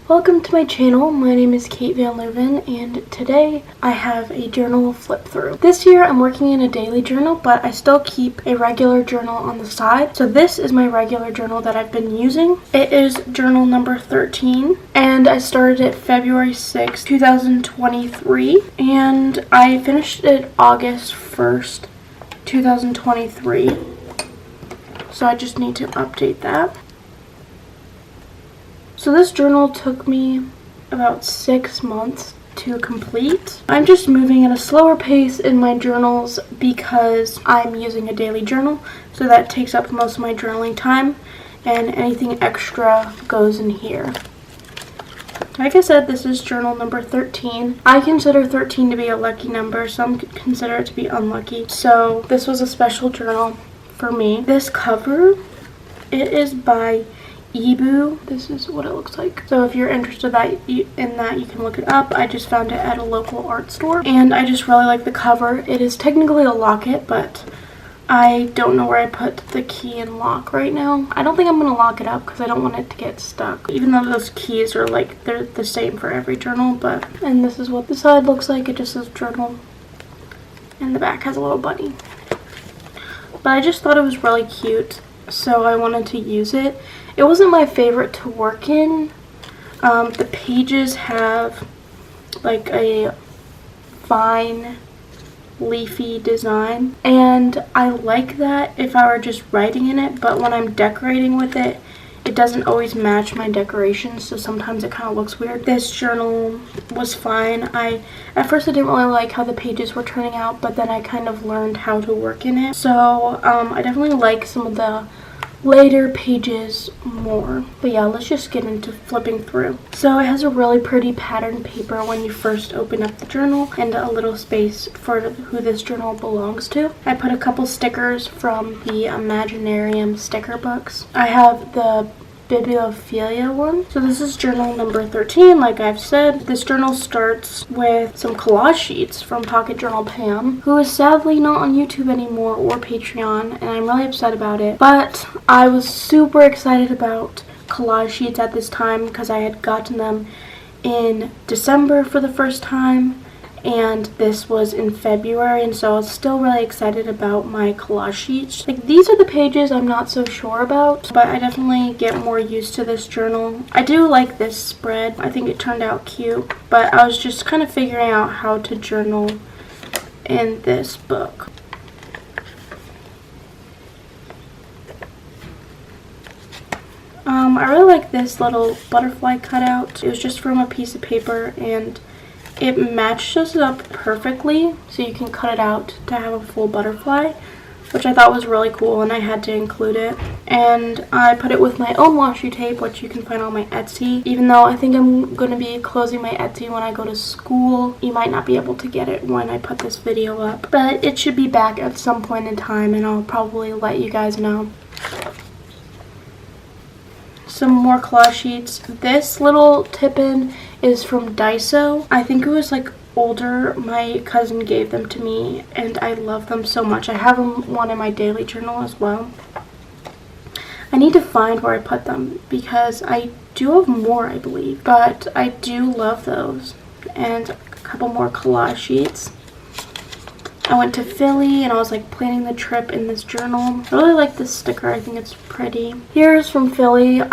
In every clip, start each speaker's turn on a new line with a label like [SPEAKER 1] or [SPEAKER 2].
[SPEAKER 1] Welcome to my channel. My name is Cate Van Luven, and today I have a journal flip through. This year I'm working in a daily journal, but I still keep a regular journal on the side. So this is my regular journal that I've been using. It is journal number 13, and I started it February 6th, 2023, and I finished it August 1st, 2023. So I just need to update that. So this journal took me about 6 months to complete. I'm just moving at a slower pace in my journals because I'm using a daily journal, so that takes up most of my journaling time, and anything extra goes in here. Like I said, this is journal number 13. I consider 13 to be a lucky number. Some consider it to be unlucky. So this was a special journal for me. This cover, it is by Ebu. This is what it looks like. So if you're interested in that, you can look it up. I just found it at a local art store, and I just really like the cover. It is technically a locket, but I don't know where I put the key and lock right now. I don't think I'm going to lock it up because I don't want it to get stuck, even though those keys are like, they're the same for every journal. And this is what the side looks like. It just says journal, and the back has a little bunny. But I just thought it was really cute, so I wanted to use it. It wasn't my favorite to work in. The pages have like a fine leafy design, and I like that if I were just writing in it, but when I'm decorating with it, it doesn't always match my decorations, so sometimes it kind of looks weird. This journal was fine. At first I didn't really like how the pages were turning out, but then I kind of learned how to work in it. So I definitely like some of the later pages more. But yeah, let's just get into flipping through. So it has a really pretty patterned paper when you first open up the journal, and a little space for who this journal belongs to. I put a couple stickers from the Imaginarium sticker books. I have the Bibliophilia one. So this is journal number 13, like I've said. This journal starts with some collage sheets from Pocket Journal Pam, who is sadly not on YouTube anymore or Patreon, and I'm really upset about it. But I was super excited about collage sheets at this time because I had gotten them in December for the first time, and this was in February, and so I was still really excited about my collage sheets. Like, these are the pages I'm not so sure about, but I definitely get more used to this journal. I do like this spread. I think it turned out cute, but I was just kind of figuring out how to journal in this book. I really like this little butterfly cutout. It was just from a piece of paper, and it matches up perfectly, so you can cut it out to have a full butterfly, which I thought was really cool, and I had to include it. And I put it with my own washi tape, which you can find on my Etsy. Even though I think I'm going to be closing my Etsy when I go to school, you might not be able to get it when I put this video up. But it should be back at some point in time, and I'll probably let you guys know. Some more collage sheets. This little tip-in is from Daiso. I think it was like older. My cousin gave them to me, and I love them so much. I have one in my daily journal as well. I need to find where I put them because I do have more, I believe, but I do love those. And a couple more collage sheets. I went to Philly, and I was like planning the trip in this journal. I really like this sticker. I think it's pretty. Here's from Philly.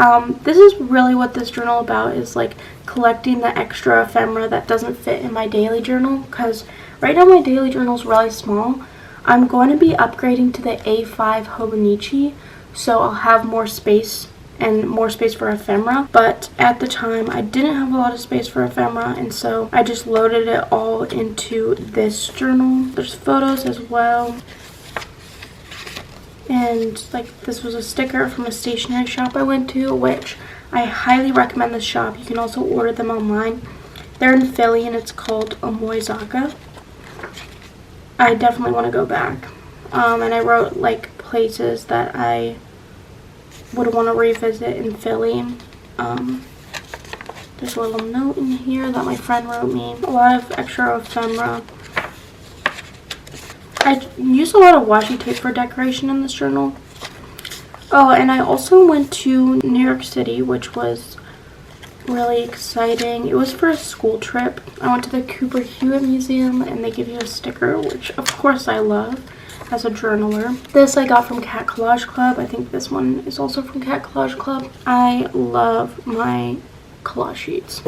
[SPEAKER 1] This is really what this journal about, is like collecting the extra ephemera that doesn't fit in my daily journal, because right now my daily journal is really small. I'm going to be upgrading to the A5 Hobonichi, so I'll have more space and more space for ephemera, but at the time I didn't have a lot of space for ephemera, and so I just loaded it all into this journal. There's photos as well, and like, this was a sticker from a stationery shop I went to, which I highly recommend this shop. You can also order them online. They're in Philly, and it's called Omoizaka. I definitely want to go back. And I wrote like places that I would want to revisit in Philly. There's a little note in here that my friend wrote me. A lot of extra ephemera. I used a lot of washi tape for decoration in this journal. Oh, and I also went to New York City, which was really exciting. It was for a school trip. I went to the Cooper Hewitt Museum and they give you a sticker, which of course I love as a journaler. This I got from Cat Collage Club. I think this one is also from Cat Collage Club. I love my collage sheets.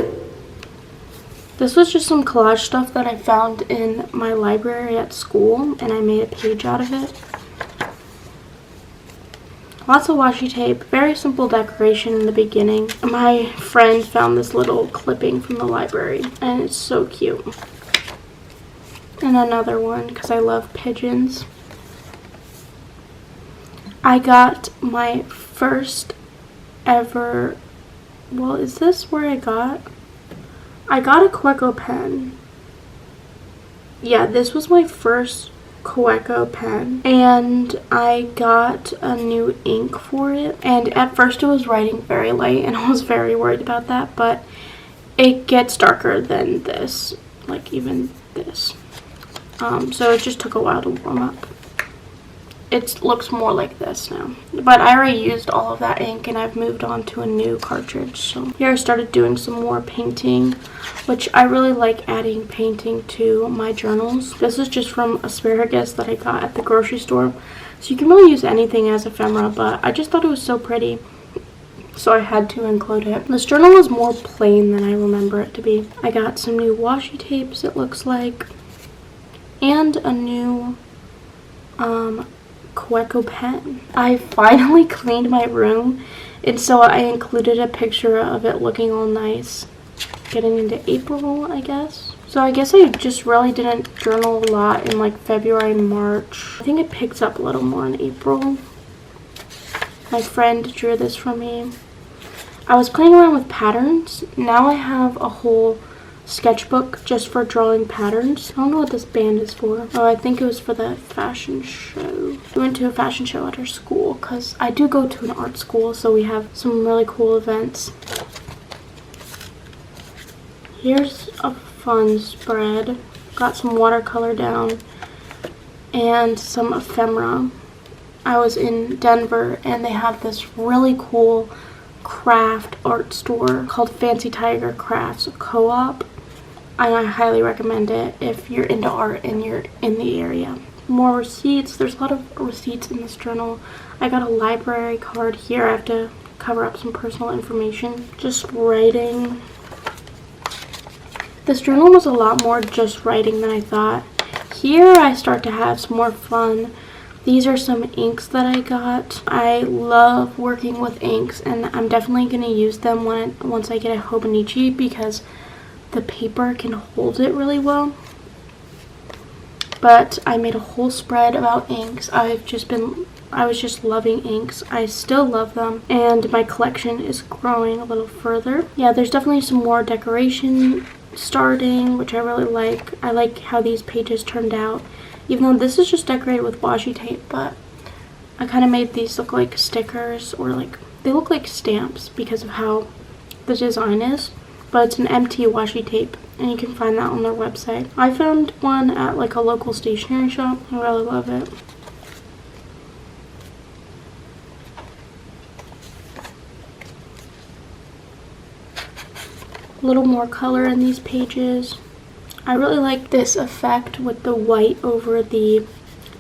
[SPEAKER 1] This was just some collage stuff that I found in my library at school and I made a page out of it. Lots of washi tape, very simple decoration in the beginning. My friend found this little clipping from the library and it's so cute. And another one because I love pigeons. I got my first ever, well, is this where I got a Queco pen. Yeah, this was my first Queco pen and I got a new ink for it, and at first it was writing very light and I was very worried about that, but it gets darker than this, like even this, so it just took a while to warm up. It looks more like this now, but I already used all of that ink and I've moved on to a new cartridge. So here I started doing some more painting, which I really like adding painting to my journals. This is just from asparagus that I got at the grocery store, so you can really use anything as ephemera, but I just thought it was so pretty, so I had to include it. This journal is more plain than I remember it to be. I got some new washi tapes, it looks like, and a new Queco pen. I finally cleaned my room, and so I included a picture of it looking all nice. Getting into April, I guess. So I guess I just really didn't journal a lot in like February and March. I think it picked up a little more in April. My friend drew this for me. I was playing around with patterns. Now I have a whole sketchbook just for drawing patterns. I don't know what this band is for. Oh, I think it was for the fashion show. We went to a fashion show at our school because I do go to an art school, so we have some really cool events. Here's a fun spread. Got some watercolor down and some ephemera. I was in Denver and they have this really cool craft art store called Fancy Tiger Crafts Co-op. And I highly recommend it if you're into art and you're in the area. More receipts. There's a lot of receipts in this journal. I got a library card here. I have to cover up some personal information. Just writing. This journal was a lot more just writing than I thought. Here I start to have some more fun. These are some inks that I got. I love working with inks and I'm definitely going to use them once I get a Hobonichi because the paper can hold it really well. But I made a whole spread about inks. I was just loving inks. I still love them and my collection is growing a little further. Yeah, there's definitely some more decoration starting, which I really like. I like how these pages turned out, even though this is just decorated with washi tape, but I kind of made these look like stickers, or like they look like stamps because of how the design is. But it's an empty washi tape and you can find that on their website. I found one at like a local stationery shop. I really love it. A little more color in these pages. I really like this effect with the white over the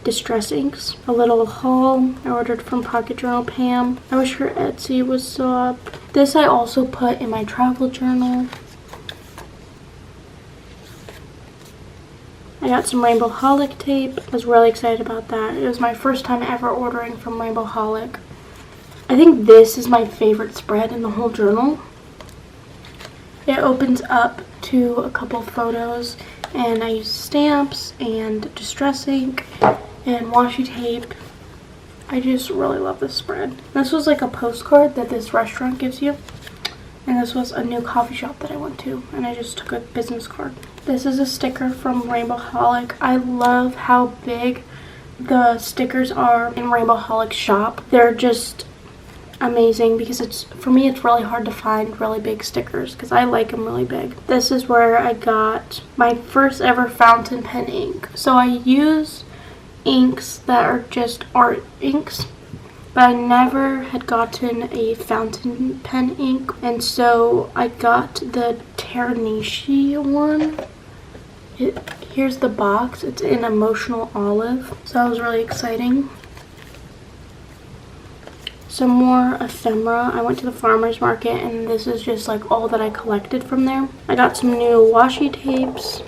[SPEAKER 1] distress inks. A little haul I ordered from Pocket Journal Pam. I wish her Etsy was still up. This I also put in my travel journal. I got some Rainbow Holic tape. I was really excited about that. It was my first time ever ordering from Rainbow Holic. I think this is my favorite spread in the whole journal. It opens up to a couple photos and I use stamps and distress ink and washi tape. I just really love this spread. This was like a postcard that this restaurant gives you. And this was a new coffee shop that I went to. And I just took a business card. This is a sticker from Rainbow Holic. I love how big the stickers are in Rainbow Holic's shop. They're just amazing because for me it's really hard to find really big stickers because I like them really big. This is where I got my first ever fountain pen ink. So I use inks that are just art inks, but I never had gotten a fountain pen ink, and so I got the Teranishi one. Here's the box. It's in Emotional Olive, so that was really exciting. Some more ephemera. I went to the farmer's market, and this is just like all that I collected from there. I got some new washi tapes,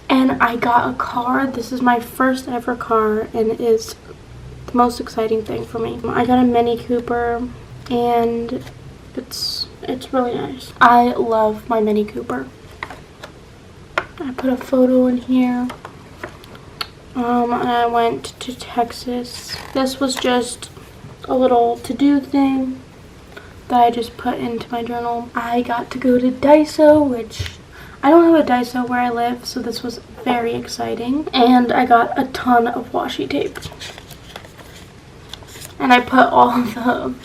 [SPEAKER 1] and I got a car. This is my first ever car, and it is the most exciting thing for me. I got a Mini Cooper, and it's really nice. I love my Mini Cooper. I put a photo in here. And I went to Texas. This was just a little to-do thing that I just put into my journal. I got to go to Daiso, which I don't have a Daiso where I live, so this was very exciting. And I got a ton of washi tape. And I put all the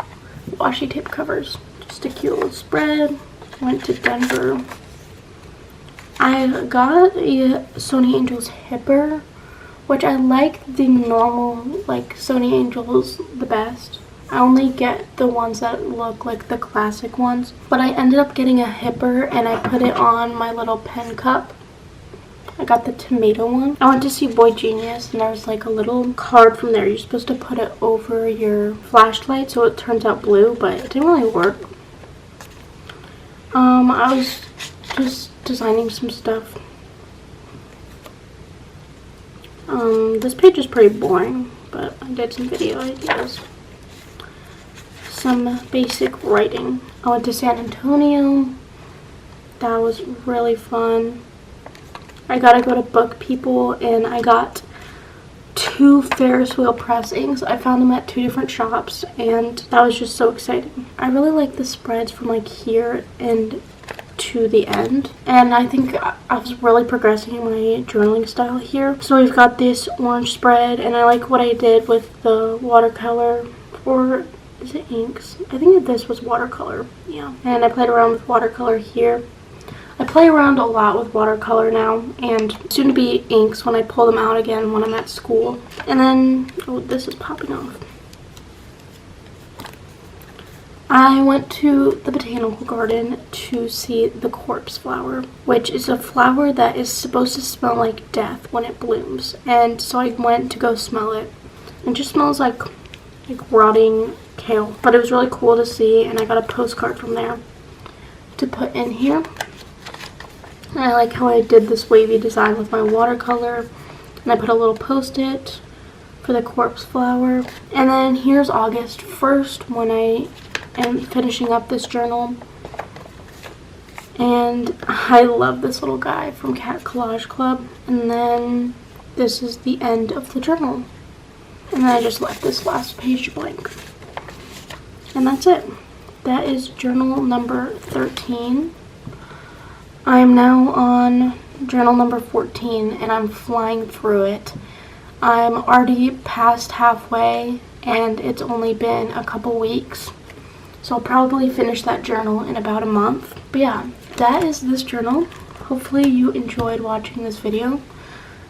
[SPEAKER 1] washi tape covers. Just a cute little spread. Went to Denver. I got a Sony Angels Hipper, which I like the normal, like, Sony Angels the best. I only get the ones that look like the classic ones, but I ended up getting a Hipper, and I put it on my little pen cup. I got the tomato one. I went to see Boy Genius, and there was like a little card from there. You're supposed to put it over your flashlight so it turns out blue, but it didn't really work. I was just designing some stuff. This page is pretty boring, but I did some video ideas. Some basic writing. I went to San Antonio. That was really fun. I got to go to Book People, and I got 2 Ferris wheel pressings. I found them at 2 different shops, and that was just so exciting. I really like the spreads from like here and to the end, and I think I was really progressing my journaling style here. So we've got this orange spread, and I like what I did with the watercolor, or is it inks? I think this was watercolor, yeah. And I played around with watercolor here. I play around a lot with watercolor now, and soon to be inks when I pull them out again when I'm at school. And then, oh, this is popping off. I went to the botanical garden to see the corpse flower, which is a flower that is supposed to smell like death when it blooms. And so I went to go smell it. It just smells like rotting kale, but it was really cool to see, and I got a postcard from there to put in here. And I like how I did this wavy design with my watercolor, and I put a little post-it for the corpse flower. And then here's August 1st when I am finishing up this journal, and I love this little guy from Cat Collage Club. And then this is the end of the journal, and then I just left this last page blank, and that's it. That is journal number 13. I am now on journal number 14, and I'm flying through it. I'm already past halfway, and it's only been a couple weeks. So I'll probably finish that journal in about a month. But yeah, that is this journal. Hopefully you enjoyed watching this video.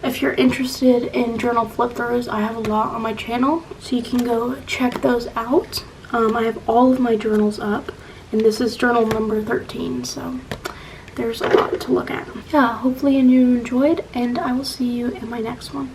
[SPEAKER 1] If you're interested in journal flip throughs, I have a lot on my channel, so you can go check those out. I have all of my journals up, and this is journal number 13, so there's a lot to look at. Yeah, hopefully you enjoyed, and I will see you in my next one.